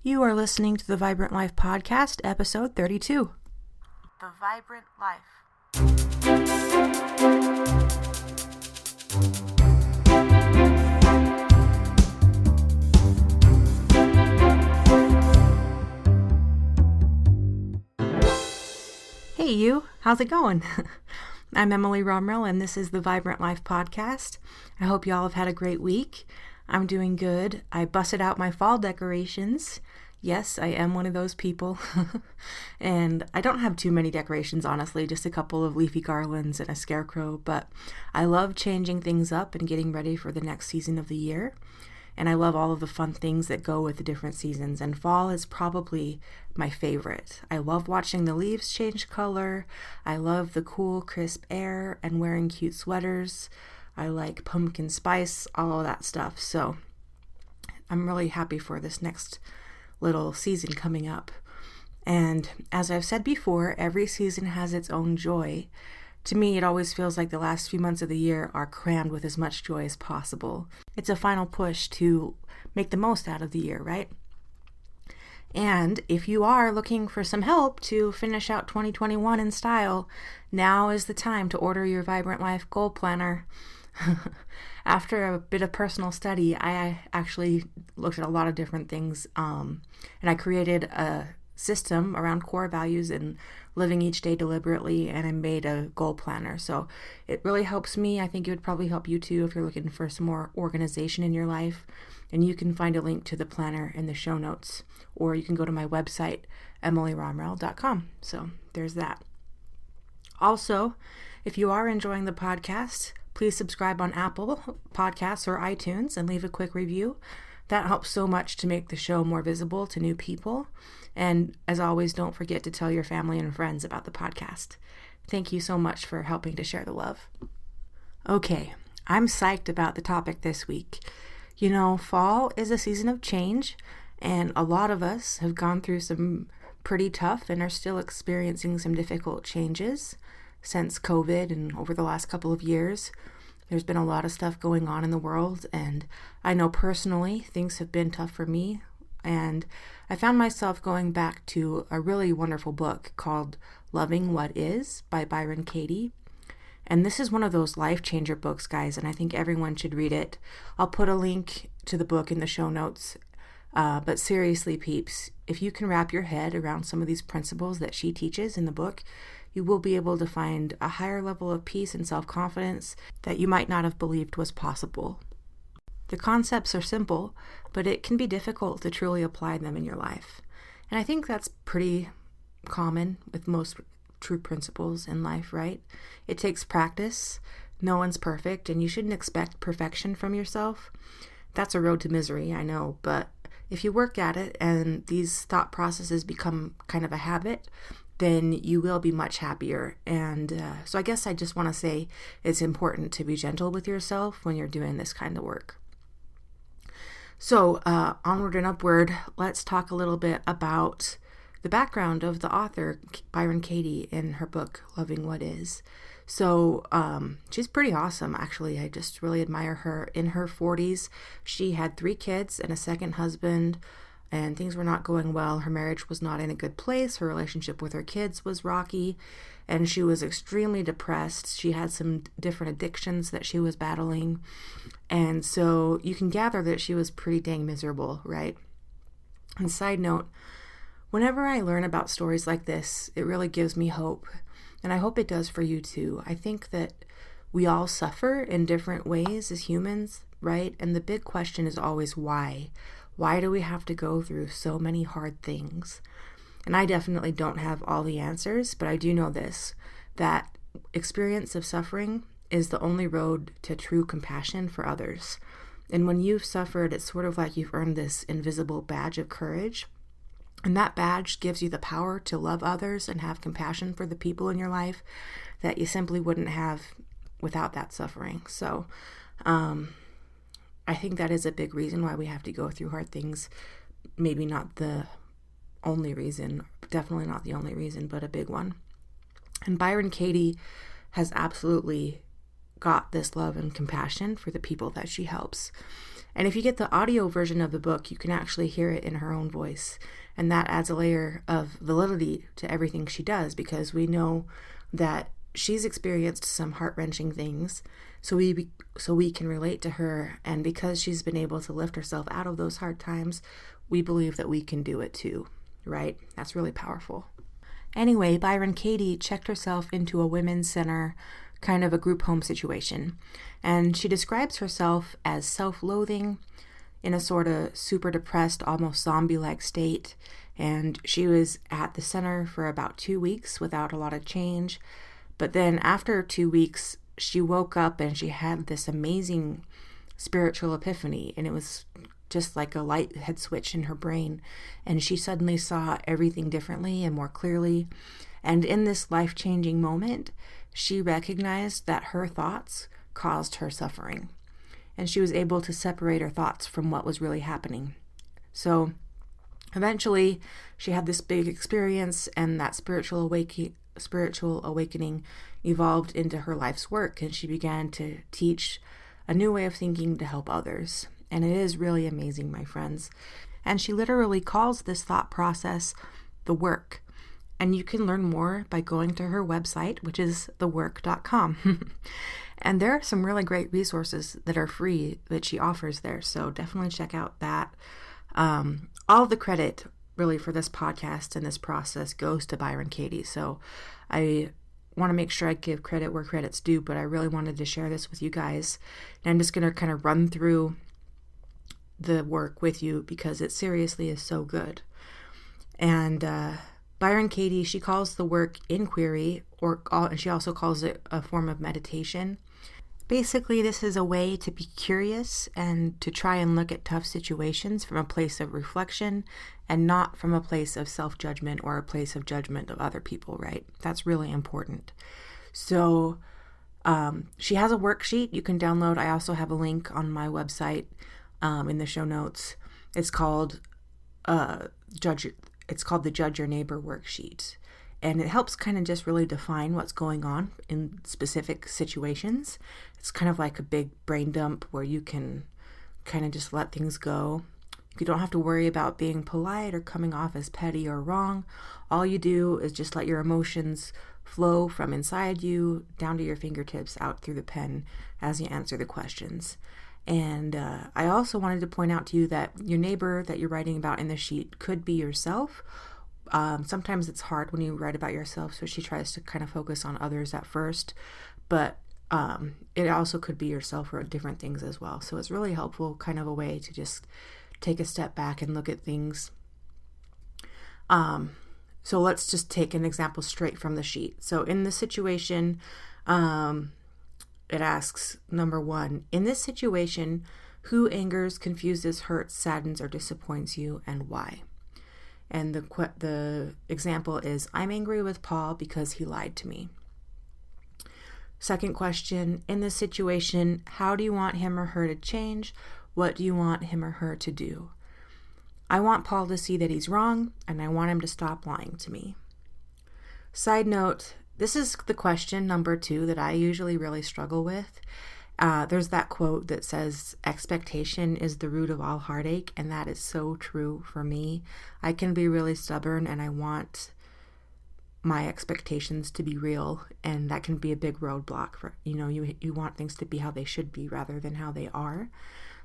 You are listening to the Vibrant Life Podcast, episode 32. The Vibrant Life. Hey you, how's it going? I'm Emily Romrell and this is the Vibrant Life Podcast. I hope y'all have had a great week. I'm doing good. I busted out my fall decorations. Yes, I am one of those people. And I don't have too many decorations, honestly, just a couple of leafy garlands and a scarecrow, but I love changing things up and getting ready for the next season of the year. And I love all of the fun things that go with the different seasons, and fall is probably my favorite. I love watching the leaves change color. I love the cool, crisp air and wearing cute sweaters. I like pumpkin spice, all of that stuff. So I'm really happy for this next little season coming up. And as I've said before, every season has its own joy. To me, it always feels like the last few months of the year are crammed with as much joy as possible. It's a final push to make the most out of the year, right? And if you are looking for some help to finish out 2021 in style, now is the time to order your Vibrant Life Goal Planner. After a bit of personal study, I actually looked at a lot of different things, and I created a system around core values and living each day deliberately, and I made a goal planner. So it really helps me. I think it would probably help you too if you're looking for some more organization in your life. And you can find a link to the planner in the show notes, or you can go to my website, emilyromrell.com. So there's that. Also, if you are enjoying the podcast, please subscribe on Apple Podcasts or iTunes and leave a quick review. That helps so much to make the show more visible to new people. And as always, don't forget to tell your family and friends about the podcast. Thank you so much for helping to share the love. Okay, I'm psyched about the topic this week. You know, fall is a season of change, and a lot of us have gone through some pretty tough and are still experiencing some difficult changes since COVID and over the last couple of years. There's been a lot of stuff going on in the world, and I know personally things have been tough for me, and I found myself going back to a really wonderful book called Loving What Is by Byron. And this is one of those life changer books, guys, and I think everyone should read it. I'll put a link to the book in the show notes. But seriously, peeps, if you can wrap your head around some of these principles that she teaches in the book, you will be able to find a higher level of peace and self-confidence that you might not have believed was possible. The concepts are simple, but it can be difficult to truly apply them in your life. And I think that's pretty common with most true principles in life, right? It takes practice. No one's perfect, and you shouldn't expect perfection from yourself. That's a road to misery, I know, but if you work at it and these thought processes become kind of a habit, then you will be much happier. And so I guess I just want to say it's important to be gentle with yourself when you're doing this kind of work. So onward and upward, let's talk a little bit about the background of the author, Byron in her book, Loving What Is. So she's pretty awesome, actually. I just really admire her. In her 40s, she had 3 kids and a second husband, and things were not going well. Her marriage was not in a good place. Her relationship with her kids was rocky, and she was extremely depressed. She had some different addictions that she was battling, and so you can gather that she was pretty dang miserable, right? And side note, whenever I learn about stories like this, it really gives me hope, and I hope it does for you too. I think that we all suffer in different ways as humans, right? And the big question is always why? Why do we have to go through so many hard things? And I definitely don't have all the answers, but I do know this, that experience of suffering is the only road to true compassion for others. And when you've suffered, it's sort of like you've earned this invisible badge of courage. And that badge gives you the power to love others and have compassion for the people in your life that you simply wouldn't have without that suffering. So, I think that is a big reason why we have to go through hard things. Maybe not the only reason, definitely not the only reason, but a big one. And Byron has absolutely got this love and compassion for the people that she helps. And if you get the audio version of the book, you can actually hear it in her own voice. And that adds a layer of validity to everything she does, because we know that she's experienced some heart-wrenching things. So we can relate to her. And because she's been able to lift herself out of those hard times, we believe that we can do it too, right? That's really powerful. Anyway, Byron Katie checked herself into a women's center, kind of a group home situation. And she describes herself as self-loathing, in a sort of super depressed, almost zombie-like state. And she was at the center for about 2 weeks without a lot of change. But then after 2 weeks, she woke up and she had this amazing spiritual epiphany. And it was just like a light had switched in her brain. And she suddenly saw everything differently and more clearly. And in this life-changing moment, she recognized that her thoughts caused her suffering. And she was able to separate her thoughts from what was really happening. So eventually, she had this big experience, and that spiritual awakening evolved into her life's work, and she began to teach a new way of thinking to help others. And it is really amazing, my friends. And she literally calls this thought process the work. And you can learn more by going to her website, which is thework.com. And there are some really great resources that are free that she offers there. So definitely check out that. All the credit really for this podcast and this process goes to Byron Katie. So I want to make sure I give credit where credit's due, but I really wanted to share this with you guys. And I'm just going to kind of run through the work with you because it seriously is so good. And Byron Katie, she calls the work inquiry, and she also calls it a form of meditation. Basically, this is a way to be curious and to try and look at tough situations from a place of reflection and not from a place of self-judgment or a place of judgment of other people, right? That's really important. So she has a worksheet you can download. I also have a link on my website in the show notes. It's called the Judge Your Neighbor worksheet. And it helps kind of just really define what's going on in specific situations. It's kind of like a big brain dump where you can kind of just let things go. You don't have to worry about being polite or coming off as petty or wrong. All you do is just let your emotions flow from inside you down to your fingertips out through the pen as you answer the questions. And I also wanted to point out to you that your neighbor that you're writing about in the sheet could be yourself. Sometimes it's hard when you write about yourself, so she tries to kind of focus on others at first, but it also could be yourself or different things as well. So it's really helpful, kind of a way to just take a step back and look at things. So let's just take an example straight from the sheet. So in the situation, it asks, number 1, in this situation, who angers, confuses, hurts, saddens, or disappoints you, and why? And the example is, I'm angry with Paul because he lied to me. Second question, in this situation, how do you want him or her to change? What do you want him or her to do? I want Paul to see that he's wrong, and I want him to stop lying to me. Side note, this is the question, number 2, that I usually really struggle with. There's that quote that says, expectation is the root of all heartache, and that is so true for me. I can be really stubborn, and I want my expectations to be real, and that can be a big roadblock for, you want things to be how they should be rather than how they are.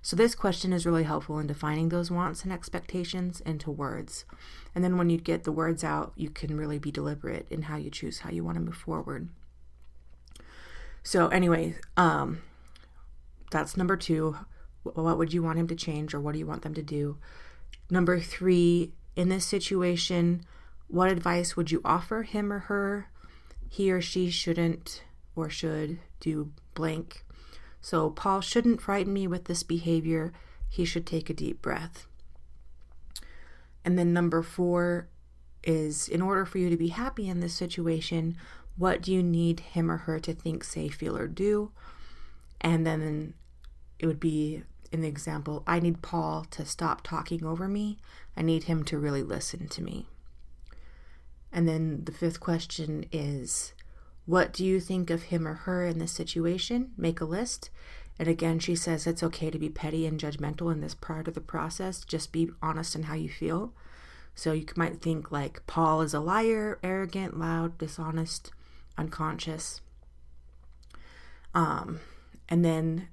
So this question is really helpful in defining those wants and expectations into words. And then when you get the words out, you can really be deliberate in how you choose how you want to move forward. So anyway, that's number 2. What would you want him to change, or what do you want them to do? Number 3, in this situation, what advice would you offer him or her? He or she shouldn't or should do blank. So Paul shouldn't frighten me with this behavior. He should take a deep breath. And then number 4 is, in order for you to be happy in this situation, what do you need him or her to think, say, feel, or do? And then it would be, in the example, I need Paul to stop talking over me. I need him to really listen to me. And then the 5th question is, what do you think of him or her in this situation? Make a list. And again, she says it's okay to be petty and judgmental in this part of the process. Just be honest in how you feel. So you might think like Paul is a liar, arrogant, loud, dishonest, unconscious. And then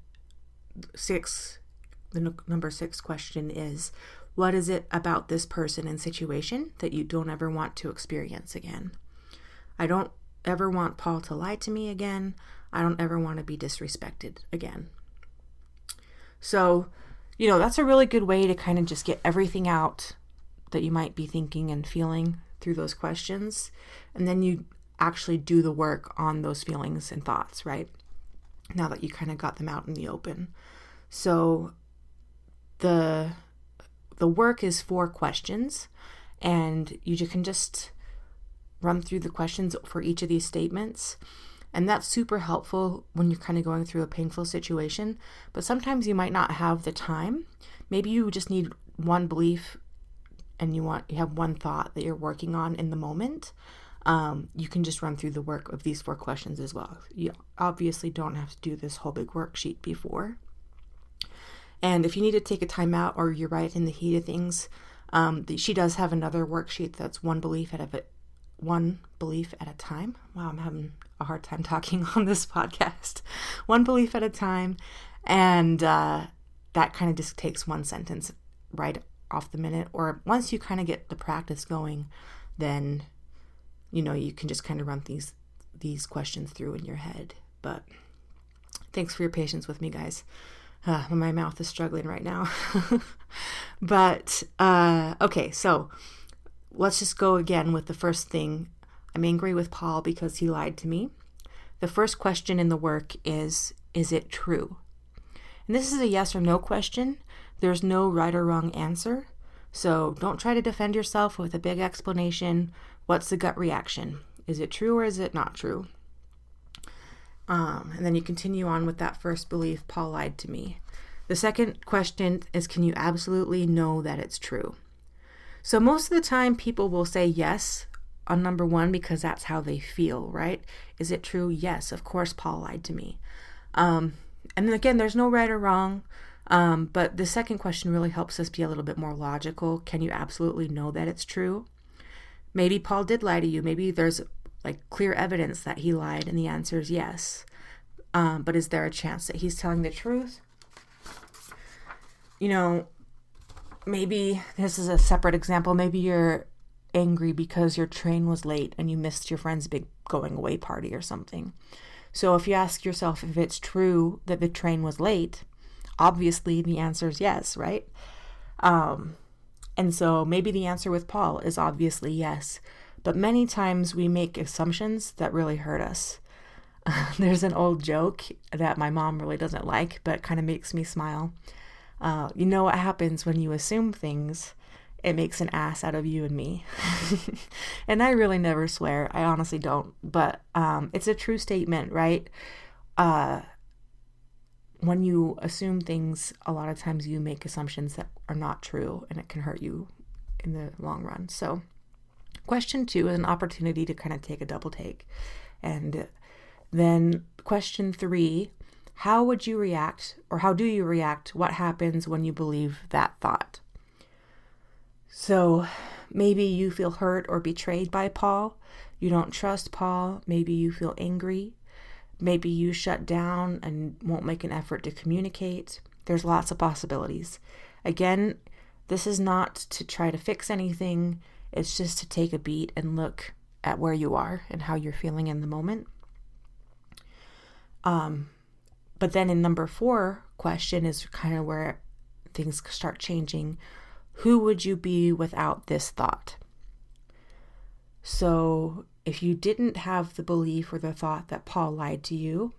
the number 6 question is, what is it about this person and situation that you don't ever want to experience again? I don't ever want Paul to lie to me again. I don't ever want to be disrespected again. So, that's a really good way to kind of just get everything out that you might be thinking and feeling through those questions. And then you actually do the work on those feelings and thoughts, right? Now that you kind of got them out in the open. So the work is 4 questions, and you can just run through the questions for each of these statements. And that's super helpful when you're kind of going through a painful situation. But sometimes you might not have the time. Maybe you just need one belief and you have one thought that you're working on in the moment. You can just run through the work of these 4 questions as well. You obviously don't have to do this whole big worksheet before. And if you need to take a time out or you're right in the heat of things, she does have another worksheet that's one belief at a time. Wow, I'm having a hard time talking on this podcast. One belief at a time. And that kind of just takes one sentence right off the minute. Or once you kind of get the practice going, then, you can just kind of run these questions through in your head. But thanks for your patience with me, guys. My mouth is struggling right now. But, okay, so let's just go again with the first thing. I'm angry with Paul because he lied to me. The first question in the work is it true? And this is a yes or no question. There's no right or wrong answer. So don't try to defend yourself with a big explanation. What's the gut reaction? Is it true or is it not true? And then you continue on with that first belief, Paul lied to me. The second question is, can you absolutely know that it's true? So most of the time people will say yes on number 1 because that's how they feel, right? Is it true? Yes, of course Paul lied to me. And then again, there's no right or wrong. But the second question really helps us be a little bit more logical. Can you absolutely know that it's true? Maybe Paul did lie to you. Maybe there's clear evidence that he lied, and the answer is yes. But is there a chance that he's telling the truth? Maybe this is a separate example. Maybe you're angry because your train was late and you missed your friend's big going away party or something. So if you ask yourself if it's true that the train was late, obviously the answer is yes, right? And so maybe the answer with Paul is obviously yes. But many times we make assumptions that really hurt us. There's an old joke that my mom really doesn't like, but kind of makes me smile. You know what happens when you assume things? It makes an ass out of you and me. And I really never swear. I honestly don't. But it's a true statement, right? When you assume things, a lot of times you make assumptions that are not true, and it can hurt you in the long run. So question 2 is an opportunity to kind of take a double take. And then question 3, how would you react, or how do you react? What happens when you believe that thought? So maybe you feel hurt or betrayed by Paul. You don't trust Paul. Maybe you feel angry. Maybe you shut down and won't make an effort to communicate. There's lots of possibilities. Again, this is not to try to fix anything. It's just to take a beat and look at where you are and how you're feeling in the moment. But then in number 4 question is kind of where things start changing. Who would you be without this thought? So if you didn't have the belief or the thought that Paul lied to you,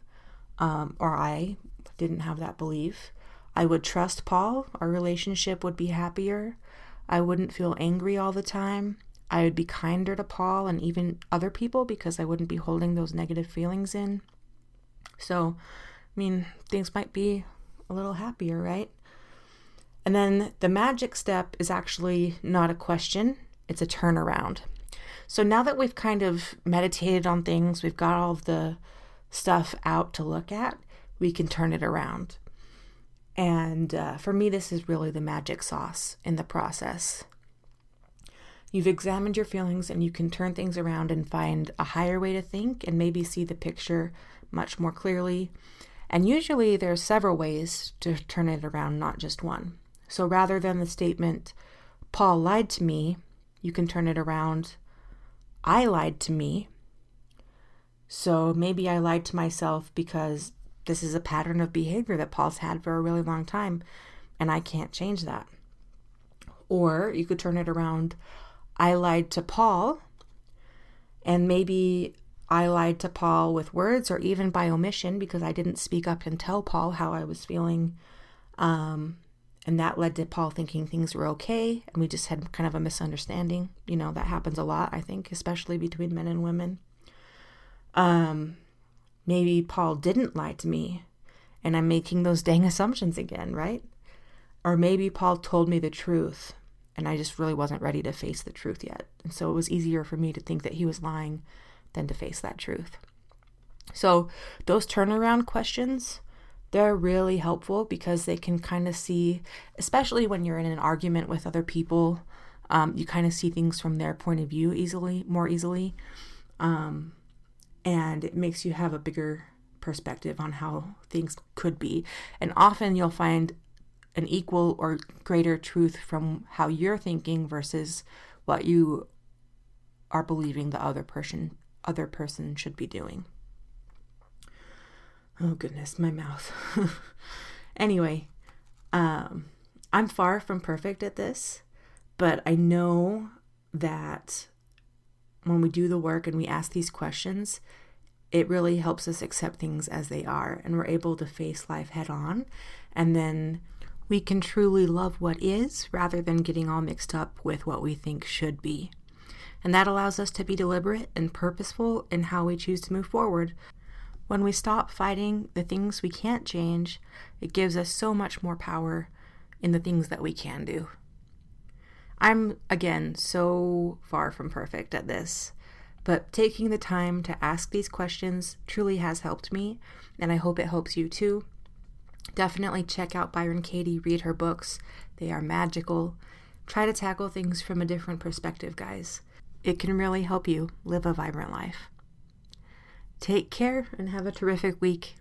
or I didn't have that belief, I would trust Paul. Our relationship would be happier. I wouldn't feel angry all the time. I would be kinder to Paul and even other people because I wouldn't be holding those negative feelings in. So, things might be a little happier, right? And then the magic step is actually not a question, it's a turnaround. So now that we've kind of meditated on things, we've got all of the stuff out to look at, we can turn it around. And for me, this is really the magic sauce in the process. You've examined your feelings and you can turn things around and find a higher way to think and maybe see the picture much more clearly. And usually there's several ways to turn it around, not just one. So rather than the statement, Paul lied to me, you can turn it around, I lied to me. So maybe I lied to myself because this is a pattern of behavior that Paul's had for a really long time, and I can't change that. Or you could turn it around, I lied to Paul, and maybe I lied to Paul with words or even by omission because I didn't speak up and tell Paul how I was feeling. And that led to Paul thinking things were okay, and we just had kind of a misunderstanding. That happens a lot, I think, especially between men and women. Maybe Paul didn't lie to me, and I'm making those dang assumptions again, right? Or maybe Paul told me the truth, and I just really wasn't ready to face the truth yet. And so it was easier for me to think that he was lying than to face that truth. So those turnaround questions, they're really helpful because they can kind of see, especially when you're in an argument with other people, you kind of see things from their point of view more easily. And it makes you have a bigger perspective on how things could be. And often you'll find an equal or greater truth from how you're thinking versus what you are believing the other person should be doing. Oh goodness, my mouth. Anyway, I'm far from perfect at this, but I know that when we do the work and we ask these questions, it really helps us accept things as they are, and we're able to face life head on, and then we can truly love what is rather than getting all mixed up with what we think should be. And that allows us to be deliberate and purposeful in how we choose to move forward. When we stop fighting the things we can't change, it gives us so much more power in the things that we can do. I'm, again, so far from perfect at this, but taking the time to ask these questions truly has helped me, and I hope it helps you too. Definitely check out Byron Katie, read her books. They are magical. Try to tackle things from a different perspective, guys. It can really help you live a vibrant life. Take care and have a terrific week.